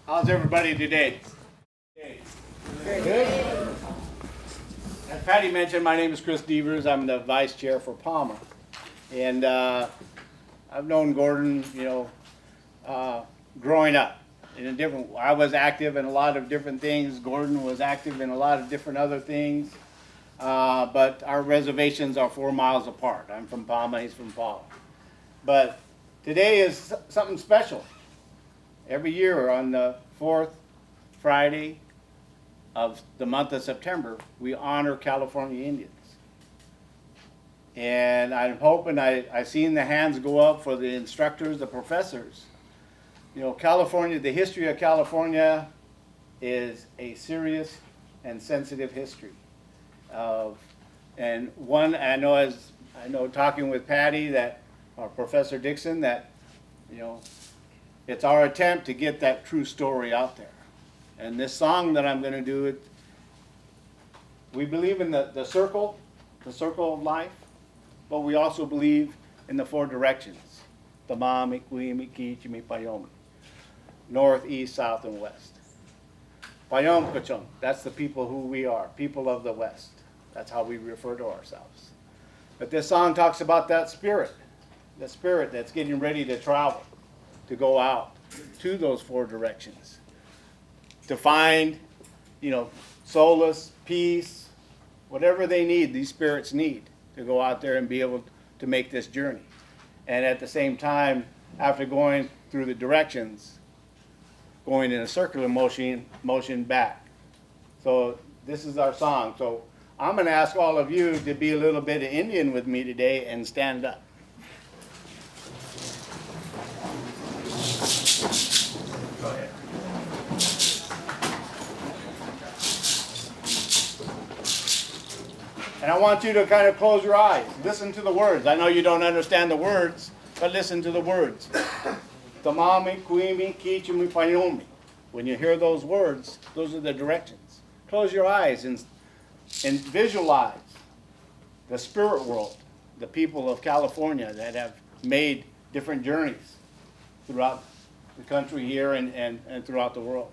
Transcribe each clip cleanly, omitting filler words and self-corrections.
How's everybody today? Good. As Patty mentioned, my name is Chris Devers. I'm the vice chair for Palmer. And I've known Gordon, growing up. I was active in a lot of different things. Gordon was active in a lot of different other things. But our reservations are 4 miles apart. I'm from Palmer, he's from Palmer. But today is something special. Every year on the fourth Friday of the month of September, we honor California Indians. And I'm hoping, I've seen the hands go up for the instructors, the professors. California, the history of California is a serious and sensitive history. And one, I know talking with Patty or Professor Dixon, that, it's our attempt to get that true story out there. And this song that I'm going to do, we believe in the circle of life, but we also believe in the 4 directions. Tama, Mikwi, Miki, Chimi, Payomi. North, east, south, and west. Payom Kachong, that's the people who we are, people of the West. That's how we refer to ourselves. But this song talks about that spirit, the spirit that's getting ready to travel, to go out to those 4 directions, to find, solace, peace, whatever they need, these spirits need to go out there and be able to make this journey. And at the same time, after going through the directions, going in a circular motion back. So this is our song. So I'm going to ask all of you to be a little bit of Indian with me today and stand up. Go ahead. And I want you to kind of close your eyes. Listen to the words. I know you don't understand the words, but listen to the words. Tamami, kuimi, kichimi, payomi. When you hear those words, those are the directions. Close your eyes and visualize the spirit world, the people of California that have made different journeys throughout the country here and throughout the world.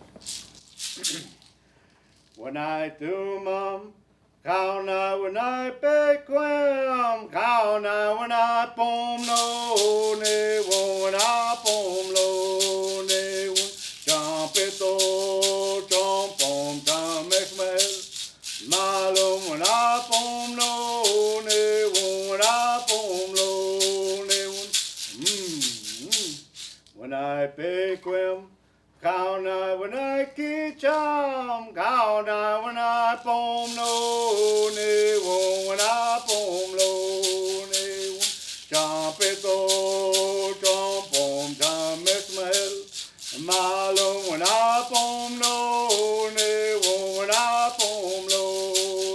When I do mum, kauna when I pequem, kauna when I pom no ne when I pom lo ne un champito champom tamekmel malum when I pom no ne when I pom lo ne un when I pequem. Kauna when I kicham, kauna when I pom no ne when I pom lo ne champito champom tamesmel malum when I pom no ne when I pom lo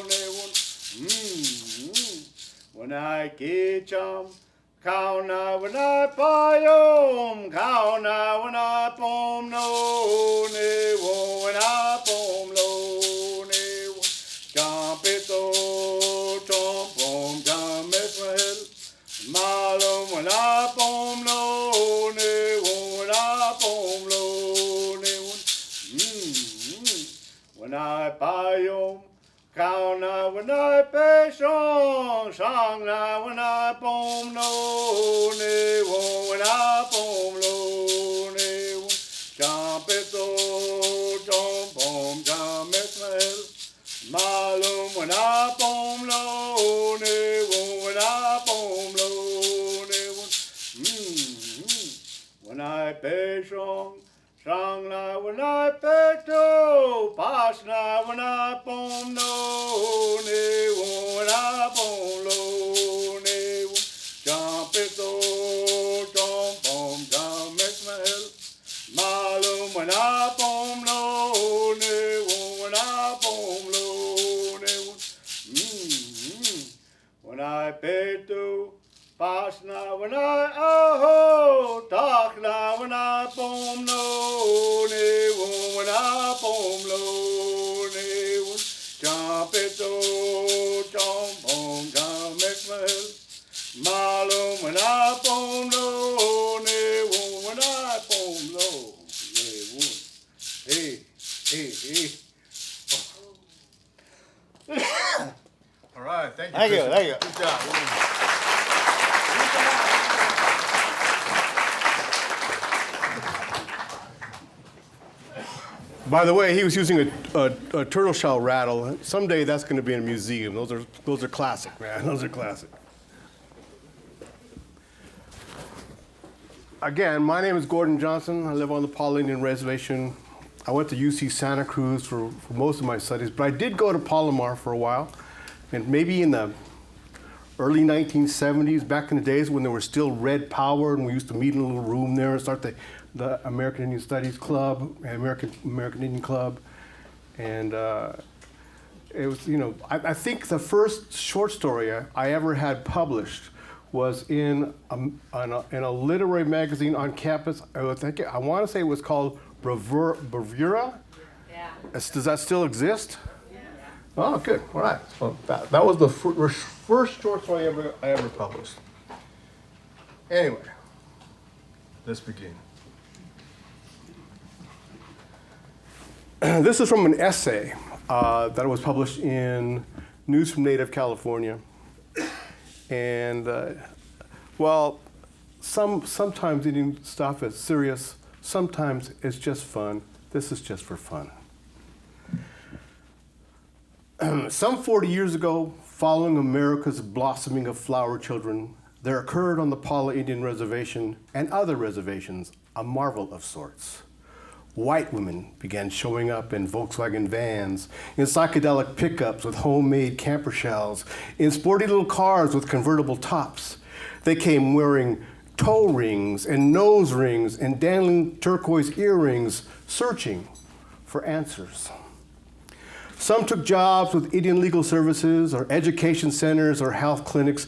ne when I kicham. Kauna when I payom, kauna when I pom no ne when I pom lo ne champito champom chamesmel malum when I pom no ne when I pom lo ne when I payom. Kauna when I pay shong, shangna when I pom no ne when I pom lo ne champito champom chamesmel malum when I pom lo ne when I pom lo ne when I pay shong. Shangna when I peto, pasna when I pom no ne when I pom lo ne champito champom chamesmel malum when I pom no ne when I pom lo ne when I peto. Pasna when I aho, takna when I pom no ne when I pom lo ne champito Thank you, thank you. Good job. By the way, he was using a turtle shell rattle. Someday that's going to be in a museum. Those are classic, man. Those are classic. Again, my name is Gordon Johnson. I live on the Paul Indian Reservation. I went to UC Santa Cruz for most of my studies, but I did go to Palomar for a while. And maybe in the early 1970s, back in the days when there was still Red Power, and we used to meet in a little room there and start the American Indian Studies Club, American Indian Club. And it was, I think the first short story I ever had published was in a literary magazine on campus. I want to say it was called Bravura. Yeah. Does that still exist? Yeah. Oh, good. All right. So that was the first short story I ever published. Anyway, let's begin. This is from an essay that was published in News from Native California. And, sometimes Indian stuff is serious, sometimes it's just fun. This is just for fun. Some 40 years ago, following America's blossoming of flower children, there occurred on the Paula Indian Reservation and other reservations a marvel of sorts. White women began showing up in Volkswagen vans, in psychedelic pickups with homemade camper shells, in sporty little cars with convertible tops. They came wearing toe rings and nose rings and dangling turquoise earrings, searching for answers. Some took jobs with Indian legal services or education centers or health clinics,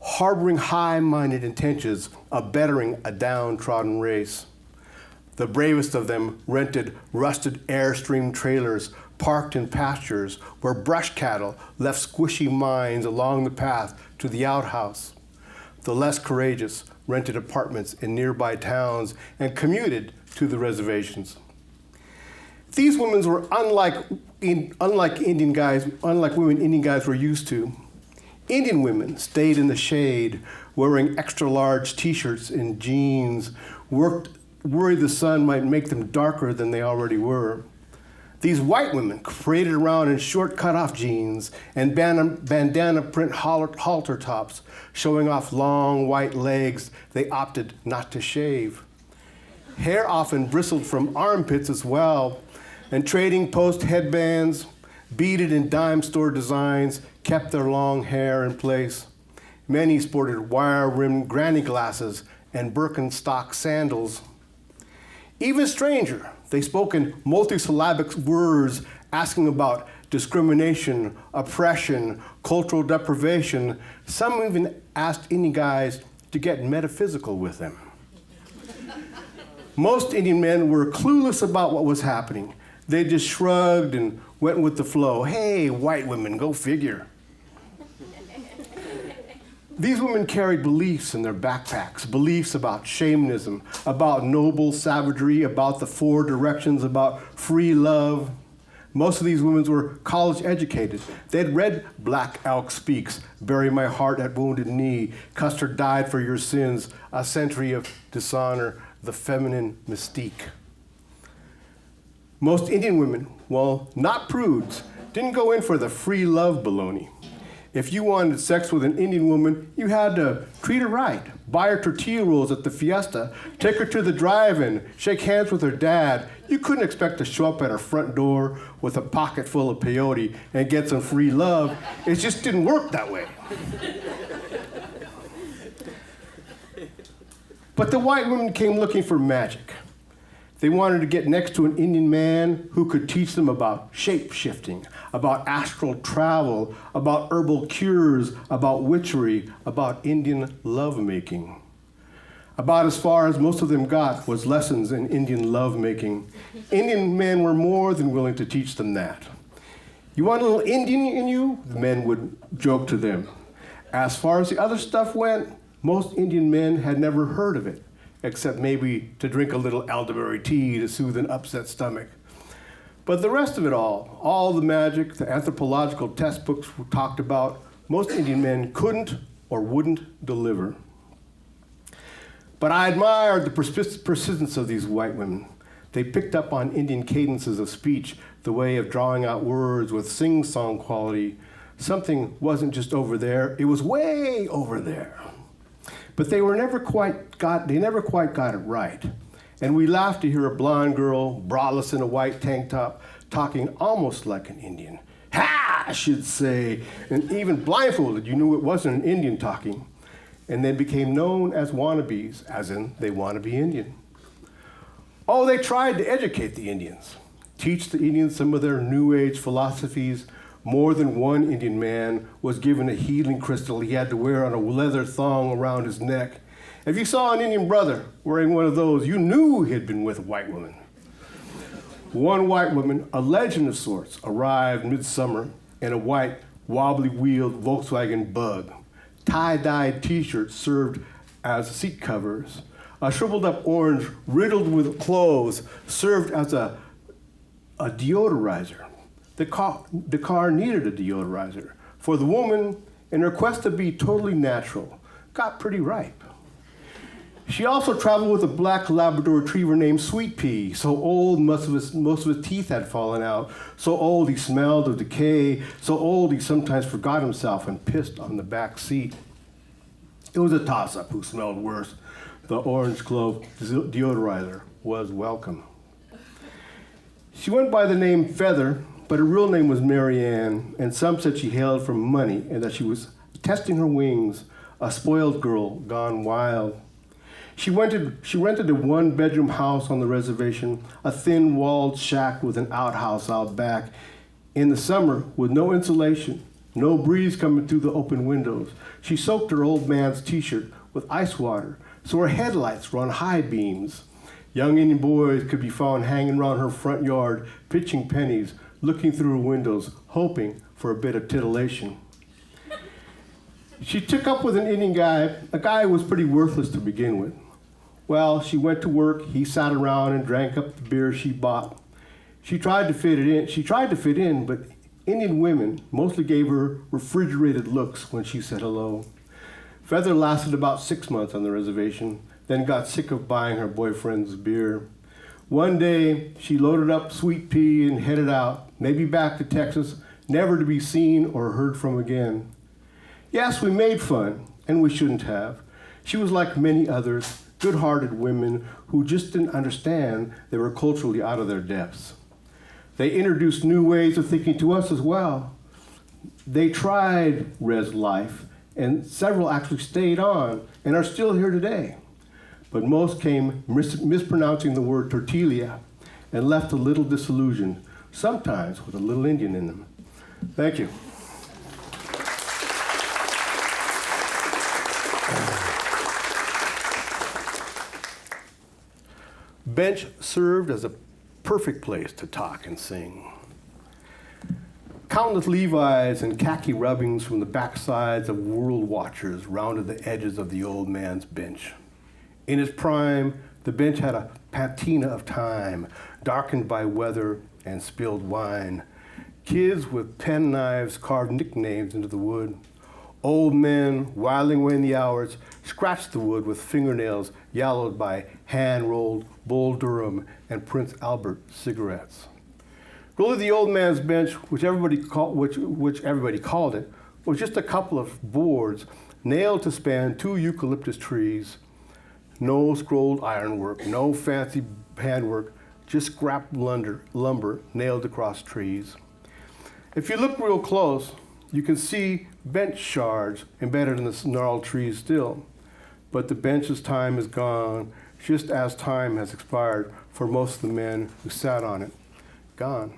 harboring high-minded intentions of bettering a downtrodden race. The bravest of them rented rusted Airstream trailers parked in pastures where brush cattle left squishy mines along the path to the outhouse. The less courageous rented apartments in nearby towns and commuted to the reservations. These women were unlike women Indian guys were used to. Indian women stayed in the shade, wearing extra-large t-shirts and jeans, worried the sun might make them darker than they already were. These white women paraded around in short cut-off jeans and bandana print halter tops, showing off long white legs they opted not to shave. Hair often bristled from armpits as well, and trading post headbands, beaded and dime store designs, kept their long hair in place. Many sported wire-rimmed granny glasses and Birkenstock sandals. Even stranger, they spoke in multisyllabic words asking about discrimination, oppression, cultural deprivation. Some even asked Indian guys to get metaphysical with them. Most Indian men were clueless about what was happening. They just shrugged and went with the flow. Hey, white women, go figure. These women carried beliefs in their backpacks, beliefs about shamanism, about noble savagery, about the four directions, about free love. Most of these women were college educated. They'd read Black Elk Speaks, Bury My Heart at Wounded Knee, Custer Died for Your Sins, A Century of Dishonor, The Feminine Mystique. Most Indian women, while not prudes, didn't go in for the free love baloney. If you wanted sex with an Indian woman, you had to treat her right, buy her tortilla rolls at the fiesta, take her to the drive-in, shake hands with her dad. You couldn't expect to show up at her front door with a pocket full of peyote and get some free love. It just didn't work that way. But the white women came looking for magic. They wanted to get next to an Indian man who could teach them about shape-shifting, about astral travel, about herbal cures, about witchery, about Indian lovemaking. About as far as most of them got was lessons in Indian lovemaking. Indian men were more than willing to teach them that. You want a little Indian in you? The men would joke to them. As far as the other stuff went, most Indian men had never heard of it, except maybe to drink a little elderberry tea to soothe an upset stomach. But the rest of it all the magic, the anthropological textbooks talked about, most Indian men couldn't or wouldn't deliver. But I admired the persistence of these white women. They picked up on Indian cadences of speech, the way of drawing out words with sing-song quality. Something wasn't just over there, it was way over there. But they never quite got it right. And we laughed to hear a blonde girl, braless in a white tank top, talking almost like an Indian. Ha, she'd say, and even blindfolded, you knew it wasn't an Indian talking. And then became known as wannabes, as in they want to be Indian. Oh, they tried to educate the Indians, teach the Indians some of their New Age philosophies. More than one Indian man was given a healing crystal he had to wear on a leather thong around his neck. If you saw an Indian brother wearing one of those, you knew he had been with a white woman. One white woman, a legend of sorts, arrived midsummer in a white, wobbly-wheeled Volkswagen Bug. Tie-dyed t-shirts served as seat covers. A shriveled-up orange riddled with cloves served as a deodorizer. The car needed a deodorizer, for the woman, in her quest to be totally natural, got pretty ripe. She also traveled with a black Labrador retriever named Sweet Pea, so old most of his teeth had fallen out, so old he smelled of decay, so old he sometimes forgot himself and pissed on the back seat. It was a toss-up who smelled worse. The orange clove deodorizer was welcome. She went by the name Feather, but her real name was Marianne, and some said she hailed from money and that she was testing her wings, a spoiled girl gone wild. She rented a one-bedroom house on the reservation, a thin-walled shack with an outhouse out back. In the summer, with no insulation, no breeze coming through the open windows, she soaked her old man's t-shirt with ice water, so her headlights were on high beams. Young Indian boys could be found hanging around her front yard, pitching pennies, looking through her windows, hoping for a bit of titillation. She took up with an Indian guy, a guy who was pretty worthless to begin with. Well, she went to work, he sat around and drank up the beer she bought. She tried to fit in, but Indian women mostly gave her refrigerated looks when she said hello. Feather lasted about 6 months on the reservation, then got sick of buying her boyfriend's beer. One day, she loaded up Sweet Pea and headed out, maybe back to Texas, never to be seen or heard from again. Yes, we made fun, and we shouldn't have. She was like many others, good-hearted women who just didn't understand they were culturally out of their depths. They introduced new ways of thinking to us as well. They tried res life, and several actually stayed on and are still here today. But most came mispronouncing the word tortilla and left a little disillusioned, sometimes with a little Indian in them. Thank you. Bench served as a perfect place to talk and sing. Countless Levi's and khaki rubbings from the backsides of world watchers rounded the edges of the old man's bench. In its prime, the bench had a patina of time, darkened by weather and spilled wine. Kids with penknives carved nicknames into the wood. Old men, whiling away in the hours, scratched the wood with fingernails yellowed by hand-rolled Bull Durham and Prince Albert cigarettes. Really, the old man's bench, which everybody called it, was just a couple of boards nailed to span 2 eucalyptus trees. No scrolled ironwork, no fancy handwork, just scrap lumber nailed across trees. If you look real close, you can see bench shards embedded in the gnarled trees still. But the bench's time is gone, just as time has expired for most of the men who sat on it. Gone.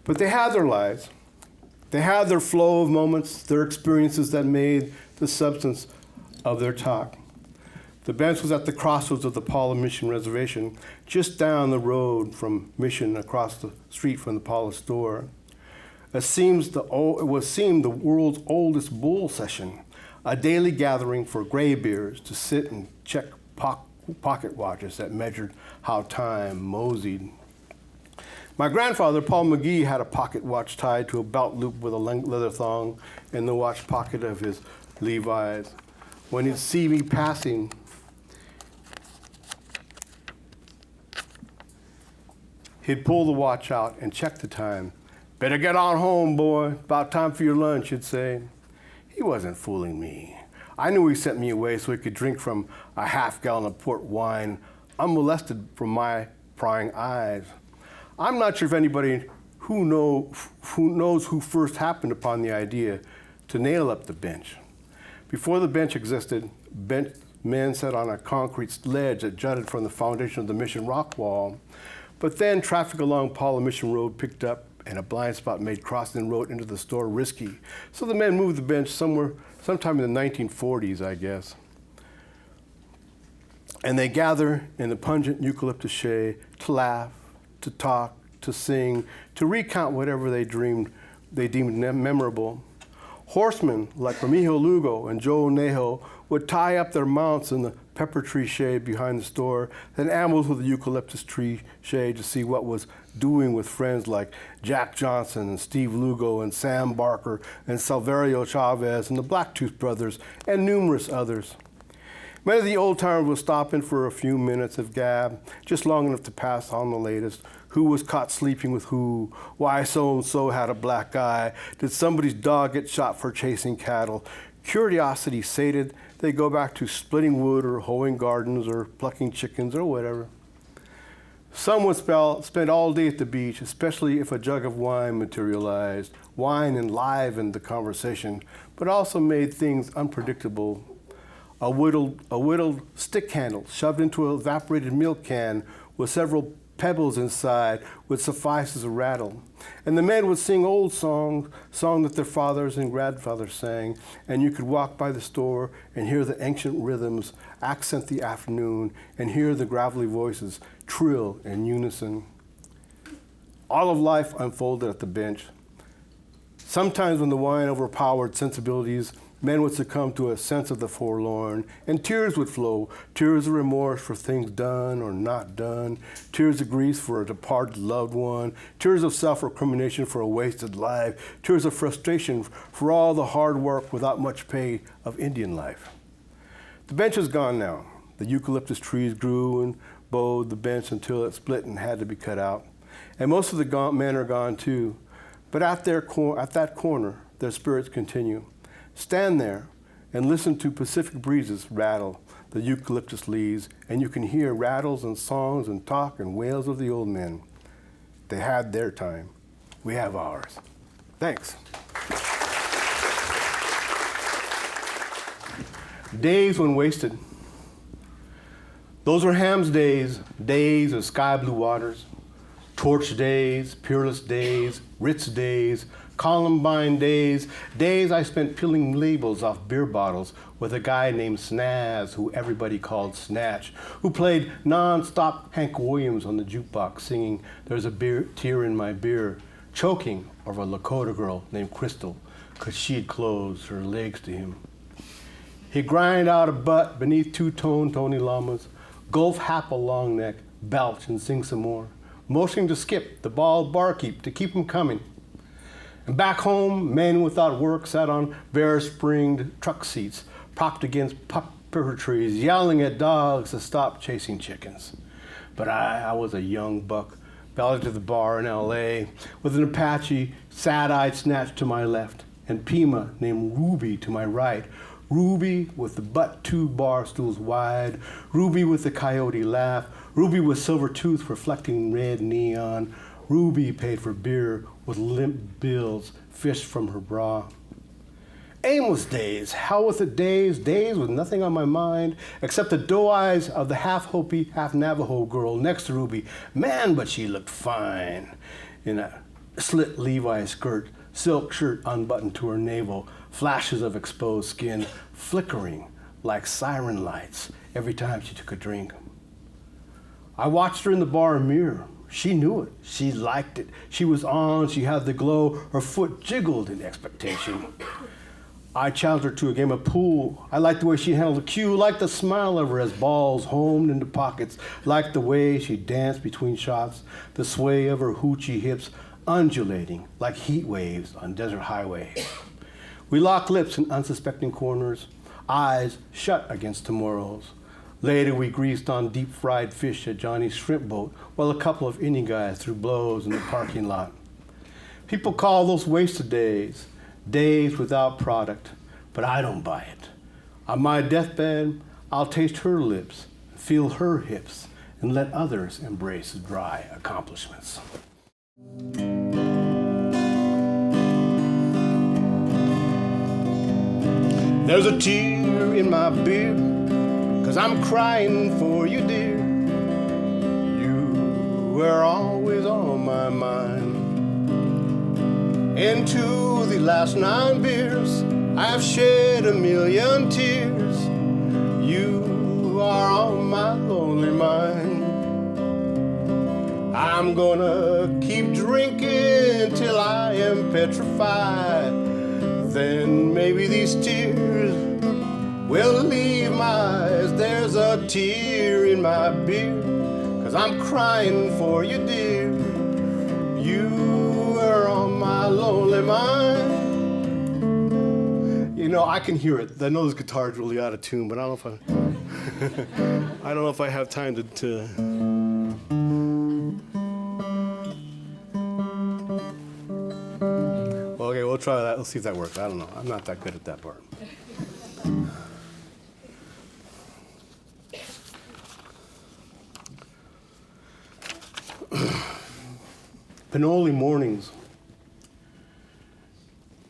But they had their lives. They had their flow of moments, their experiences that made the substance of their talk. The bench was at the crossroads of the Paula Mission Reservation, just down the road from Mission, across the street from the Paula store. It seemed the world's oldest bull session, a daily gathering for graybeards to sit and check pocket watches that measured how time moseyed. My grandfather, Paul McGee, had a pocket watch tied to a belt loop with a leather thong in the watch pocket of his Levi's. When he'd see me passing, he'd pull the watch out and check the time. "Better get on home, boy. About time for your lunch," he'd say. He wasn't fooling me. I knew he sent me away so he could drink from a half-gallon of port wine, unmolested from my prying eyes. I'm not sure if anybody who knows who first happened upon the idea to nail up the bench. Before the bench existed, men sat on a concrete ledge that jutted from the foundation of the Mission rock wall. But then traffic along Paula Mission Road picked up, and a blind spot made crossing the road into the store risky. So the men moved the bench sometime in the 1940s, I guess. And they gather in the pungent eucalyptus shade to laugh, to talk, to sing, to recount whatever they deemed memorable. Horsemen like Ramijo Lugo and Joe Nejo would tie up their mounts in the pepper tree shade behind the store, then amble to the eucalyptus tree shade to see what was doing with friends like Jack Johnson and Steve Lugo and Sam Barker and Silverio Chavez and the Blacktooth Brothers and numerous others. Many of the old-timers would stop in for a few minutes of gab, just long enough to pass on the latest. Who was caught sleeping with who? Why so-and-so had a black eye? Did somebody's dog get shot for chasing cattle? Curiosity sated, they go back to splitting wood or hoeing gardens or plucking chickens or whatever. Some would spend all day at the beach, especially if a jug of wine materialized. Wine enlivened the conversation, but also made things unpredictable. A whittled stick handle shoved into an evaporated milk can with several pebbles inside would suffice as a rattle. And the men would sing old songs that their fathers and grandfathers sang, and you could walk by the store and hear the ancient rhythms accent the afternoon and hear the gravelly voices trill in unison. All of life unfolded at the bench. Sometimes when the wine overpowered sensibilities, men would succumb to a sense of the forlorn, and tears would flow, tears of remorse for things done or not done, tears of grief for a departed loved one, tears of self-recrimination for a wasted life, tears of frustration for all the hard work without much pay of Indian life. The bench is gone now. The eucalyptus trees grew and bowed the bench until it split and had to be cut out. And most of the men are gone too. But at that corner, their spirits continue. Stand there and listen to Pacific breezes rattle the eucalyptus leaves, and you can hear rattles and songs and talk and wails of the old men. They had their time. We have ours. Thanks. Days when wasted. Those were Ham's days, days of sky blue waters, torch days, peerless days, Ritz days, Columbine days, days I spent peeling labels off beer bottles with a guy named Snaz, who everybody called Snatch, who played non-stop Hank Williams on the jukebox singing "There's a Tear in My Beer," choking over a Lakota girl named Crystal, 'cause she had closed her legs to him. He'd grind out a butt beneath two-tone Tony Lamas, gulf half a long neck, belch and sing some more, motioning to Skip, the bald barkeep, to keep him coming. And back home, men without work sat on bare-springed truck seats, propped against pepper trees, yelling at dogs to stop chasing chickens. But I was a young buck, belted to the bar in L.A., with an Apache, sad-eyed Snatch to my left, and Pima named Ruby to my right. Ruby with the butt two bar stools wide, Ruby with the coyote laugh, Ruby with silver tooth reflecting red neon. Ruby paid for beer with limp bills fished from her bra. Aimless days, hell with the days with nothing on my mind except the doe eyes of the half Hopi, half Navajo girl next to Ruby. Man, but she looked fine in a slit Levi skirt, silk shirt unbuttoned to her navel, flashes of exposed skin flickering like siren lights every time she took a drink. I watched her in the bar mirror. She knew it. She liked it. She was on. She had the glow. Her foot jiggled in expectation. I challenged her to a game of pool. I liked the way she handled the cue, liked the smile of her as balls homed into pockets, liked the way she danced between shots, the sway of her hoochie hips undulating like heat waves on desert highways. We locked lips in unsuspecting corners, eyes shut against tomorrows. Later we greased on deep-fried fish at Johnny's shrimp boat while a couple of Indian guys threw blows in the parking lot. People call those wasted days, days without product, but I don't buy it. On my deathbed, I'll taste her lips, feel her hips, and let others embrace dry accomplishments. There's a tear in my beer, 'cause I'm crying for you, dear. You were always on my mind. Into the last 9 beers, I've shed a million tears. You are on my lonely mind. I'm gonna keep drinking till I am petrified. Then maybe these tears will leave my eyes. There's a tear in my beer, 'cause I'm crying for you, dear. You are on my lonely mind. You know, I can hear it. I know this guitar is really out of tune, but I don't know if I don't know if I have time to Okay, we'll try that. Let's see if that works. I don't know. I'm not that good at that part. Pinole mornings,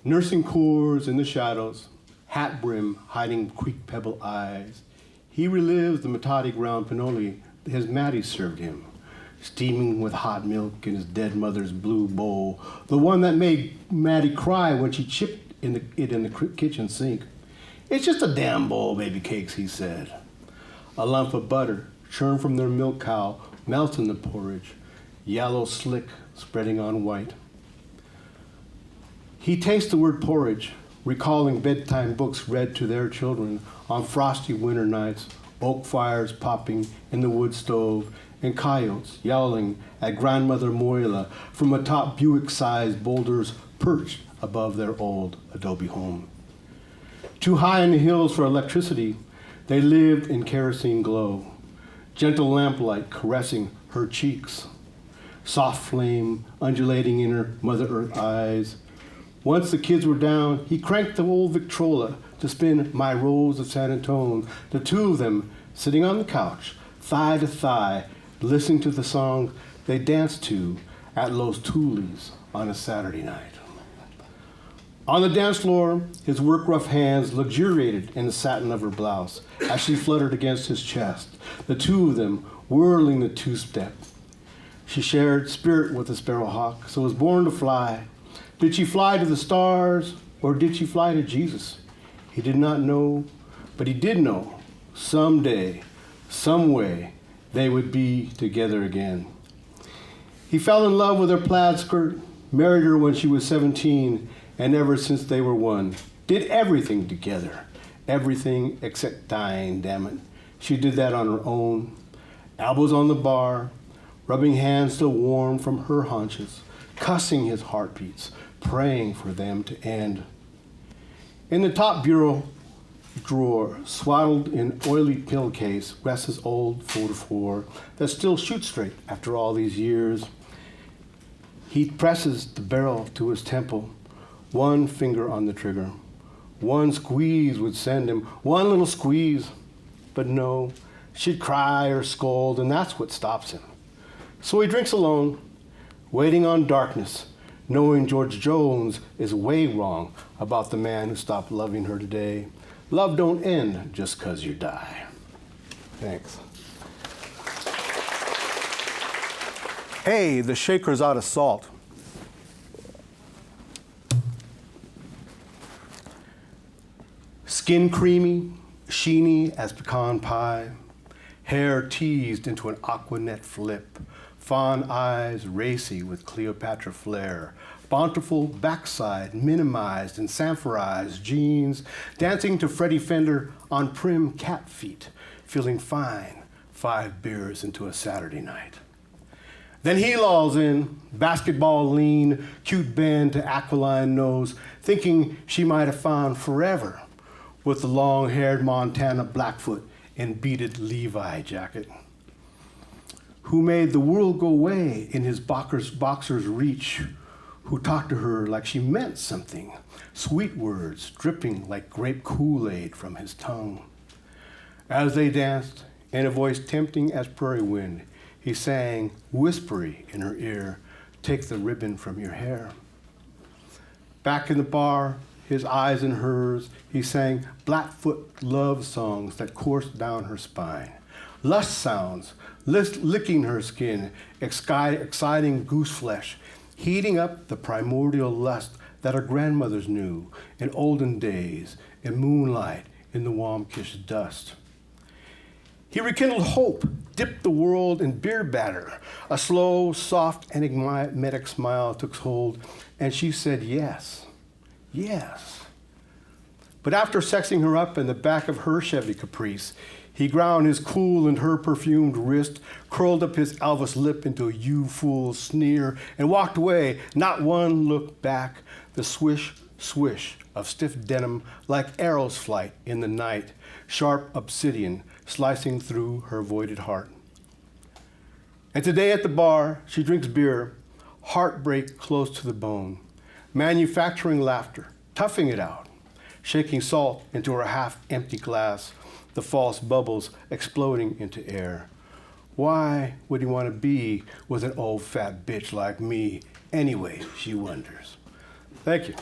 nursing cores in the shadows, hat brim hiding creek pebble eyes. He relives the metodic round Pinole his Maddie served him, steaming with hot milk in his dead mother's blue bowl, the one that made Maddie cry when she chipped it in the kitchen sink. It's just a damn bowl of baby cakes, he said. A lump of butter, churned from their milk cow, melts in the porridge, yellow slick spreading on white. He tastes the word porridge, recalling bedtime books read to their children on frosty winter nights, oak fires popping in the wood stove, and coyotes yowling at grandmother Moila from atop Buick-sized boulders perched above their old adobe home. Too high in the hills for electricity, they lived in kerosene glow, gentle lamplight caressing her cheeks, soft flame undulating in her Mother Earth eyes. Once the kids were down, he cranked the old Victrola to spin My Rose of San Antone, the two of them sitting on the couch, thigh to thigh, listening to the song they danced to at Los Tules on a Saturday night. On the dance floor, his work-rough hands luxuriated in the satin of her blouse as she fluttered against his chest, the two of them whirling the two-step. She shared spirit with the sparrowhawk, so was born to fly. Did she fly to the stars, or did she fly to Jesus? He did not know, but he did know someday, some way, they would be together again. He fell in love with her plaid skirt, married her when she was 17, and ever since they were one, did everything together. Everything except dying, damn it. She did that on her own. Elbows on the bar, rubbing hands still warm from her haunches, cussing his heartbeats, praying for them to end. In the top bureau drawer, swaddled in oily pillowcase, rests his old 4-4 that still shoots straight after all these years. He presses the barrel to his temple, one finger on the trigger. One squeeze would send him, one little squeeze. But no, she'd cry or scold, and that's what stops him. So he drinks alone, waiting on darkness, knowing George Jones is way wrong about the man who stopped loving her today. Love don't end just 'cause you die. Thanks. Hey, the shaker's out of salt. Skin creamy, sheeny as pecan pie, hair teased into an aquanet flip, fawn eyes racy with Cleopatra flair, bountiful backside minimized and sanforized jeans, dancing to Freddie Fender on prim cat feet, feeling fine 5 beers into a Saturday night. Then he lolls in, basketball lean, cute bend to aquiline nose, thinking she might have found forever with the long-haired Montana Blackfoot and beaded Levi jacket. Who made the world go away in his boxer's reach, who talked to her like she meant something, sweet words dripping like grape Kool-Aid from his tongue. As they danced, in a voice tempting as prairie wind, he sang, whispery in her ear, take the ribbon from your hair. Back in the bar, his eyes in hers, he sang Blackfoot love songs that coursed down her spine. Lust sounds, licking her skin, exciting goose flesh, heating up the primordial lust that our grandmothers knew in olden days, in moonlight, in the Wamkish dust. He rekindled hope, dipped the world in beer batter. A slow, soft, enigmatic smile took hold, and she said yes, yes. But after sexing her up in the back of her Chevy Caprice, he ground his cool and her perfumed wrist, curled up his Elvis lip into a you fool sneer, and walked away, not one look back, the swish, swish of stiff denim like arrow's flight in the night, sharp obsidian slicing through her voided heart. And today at the bar, she drinks beer, heartbreak close to the bone, manufacturing laughter, toughing it out, shaking salt into her half-empty glass, the false bubbles exploding into air. Why would he want to be with an old fat bitch like me anyway, she wonders. Thank you.